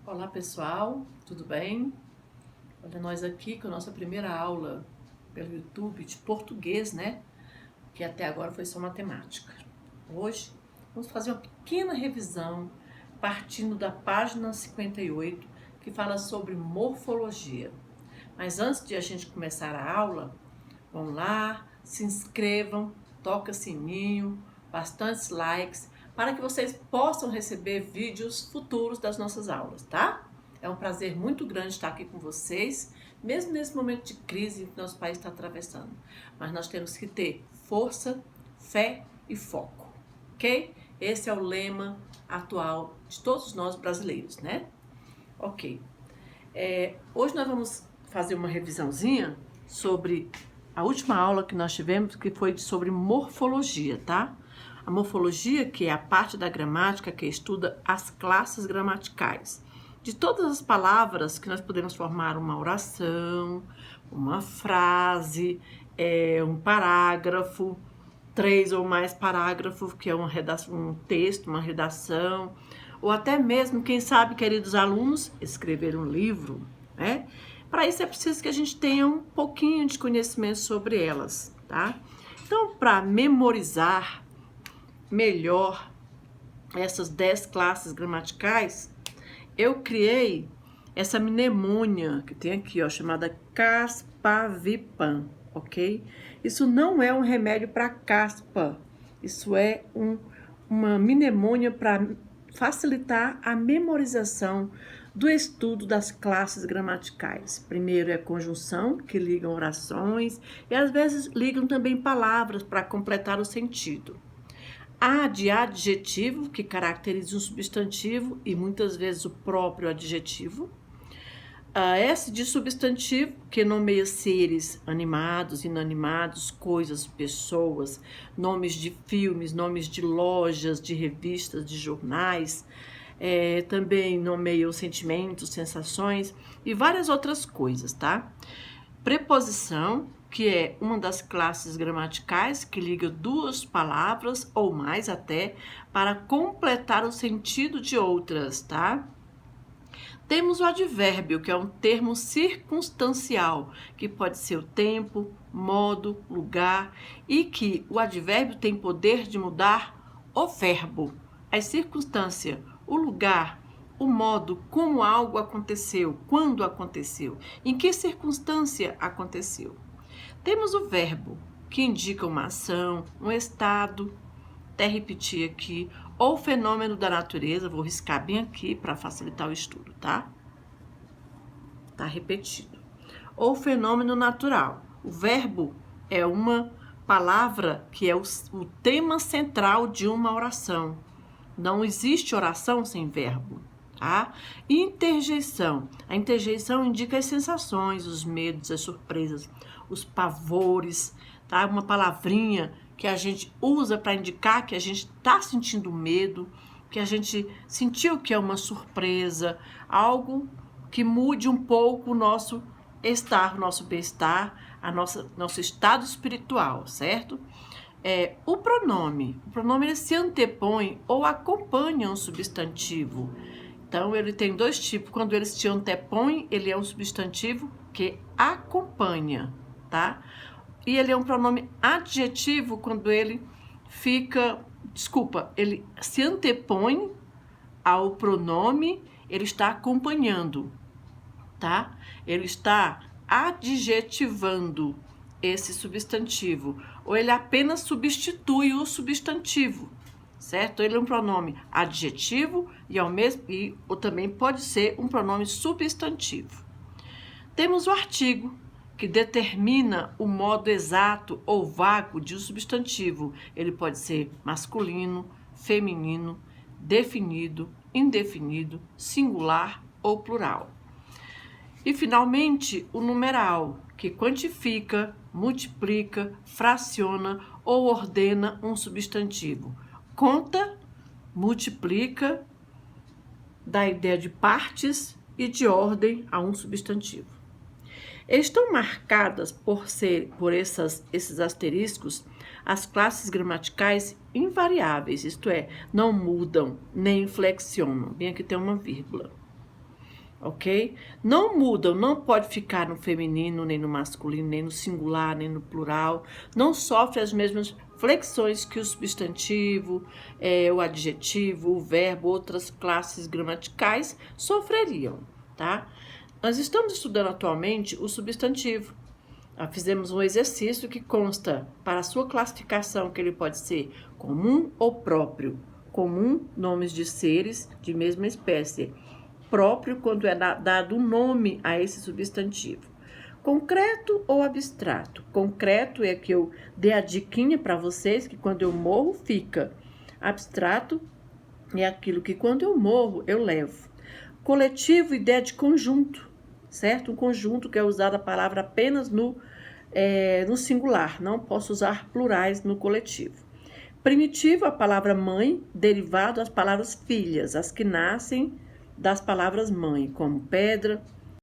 Olá pessoal, tudo bem? Olha nós aqui com a nossa primeira aula pelo YouTube de português, né? Que até agora foi só matemática. Hoje vamos fazer uma pequena revisão partindo da página 58, que fala sobre morfologia. Mas antes de a gente começar a aula, vão lá, se inscrevam, toca sininho, bastantes likes, para que vocês possam receber vídeos futuros das nossas aulas, tá? É um prazer muito grande estar aqui com vocês, mesmo nesse momento de crise que nosso país está atravessando. Mas nós temos que ter força, fé e foco, ok? Esse é o lema atual de todos nós brasileiros, né? Ok. Hoje nós vamos fazer uma revisãozinha sobre a última aula que nós tivemos, que foi sobre morfologia, tá? A morfologia, que é a parte da gramática que estuda as classes gramaticais. De todas as palavras que nós podemos formar uma oração, uma frase, um parágrafo, 3 ou mais parágrafos, que é um texto, uma redação, ou até mesmo, quem sabe, queridos alunos, escrever um livro, né? Para isso é preciso que a gente tenha um pouquinho de conhecimento sobre elas, tá? Então, para memorizar melhor essas 10 classes gramaticais, eu criei essa mnemônia que tem aqui, ó, chamada Caspavipam, ok? Isso não é um remédio para caspa, isso é uma mnemônia para facilitar a memorização do estudo das classes gramaticais. Primeiro é conjunção, que ligam orações, e às vezes ligam também palavras para completar o sentido. A de adjetivo, que caracteriza um substantivo e muitas vezes o próprio adjetivo. A S de substantivo, que nomeia seres animados, inanimados, coisas, pessoas, nomes de filmes, nomes de lojas, de revistas, de jornais. Também nomeia os sentimentos, sensações e várias outras coisas, tá? Preposição, que é uma das classes gramaticais que liga duas palavras ou mais até para completar o sentido de outras, tá? Temos o advérbio, que é um termo circunstancial, que pode ser o tempo, modo, lugar, e que o advérbio tem poder de mudar o verbo, a circunstância, o lugar, o modo, como algo aconteceu, quando aconteceu, em que circunstância aconteceu. Temos o verbo, que indica uma ação, um estado, até repetir aqui, ou fenômeno da natureza, vou riscar bem aqui para facilitar o estudo, tá? Tá repetido. Ou fenômeno natural. O verbo é uma palavra que é o tema central de uma oração. Não existe oração sem verbo, tá? Interjeição. A interjeição indica as sensações, os medos, as surpresas, os pavores, tá? Uma palavrinha que a gente usa para indicar que a gente está sentindo medo, que a gente sentiu que é uma surpresa, algo que mude um pouco o nosso estar, o nosso bem-estar, nosso estado espiritual, certo? O pronome ele se antepõe ou acompanha um substantivo. Então, ele tem dois tipos. Quando ele se antepõe, ele é um substantivo que acompanha, tá? E ele é um pronome adjetivo quando ele ele se antepõe ao pronome, ele está acompanhando, tá? Ele está adjetivando esse substantivo, ou ele apenas substitui o substantivo, certo? Ele é um pronome adjetivo ou também pode ser um pronome substantivo. Temos o artigo, que determina o modo exato ou vago de um substantivo. Ele pode ser masculino, feminino, definido, indefinido, singular ou plural. E, finalmente, o numeral, que quantifica, multiplica, fraciona ou ordena um substantivo. Conta, multiplica, dá ideia de partes e de ordem a um substantivo. Estão marcadas por esses asteriscos as classes gramaticais invariáveis, isto é, não mudam nem flexionam. Bem, aqui tem uma vírgula. ok? Não mudam, não pode ficar no feminino, nem no masculino, nem no singular, nem no plural. Não sofre as mesmas flexões que o substantivo, o adjetivo, o verbo, outras classes gramaticais sofreriam, tá? Nós estamos estudando atualmente o substantivo. Fizemos um exercício que consta, para a sua classificação, que ele pode ser comum ou próprio. Comum, nomes de seres de mesma espécie. Próprio, quando é dado um nome a esse substantivo. Concreto ou abstrato? Concreto é que eu dei a diquinha para vocês, que quando eu morro, fica. Abstrato é aquilo que quando eu morro, eu levo. Coletivo, ideia de conjunto, certo? Um conjunto que é usada a palavra apenas no singular, não posso usar plurais no coletivo. Primitivo, a palavra mãe, derivado das palavras filhas, as que nascem das palavras mãe, como pedra,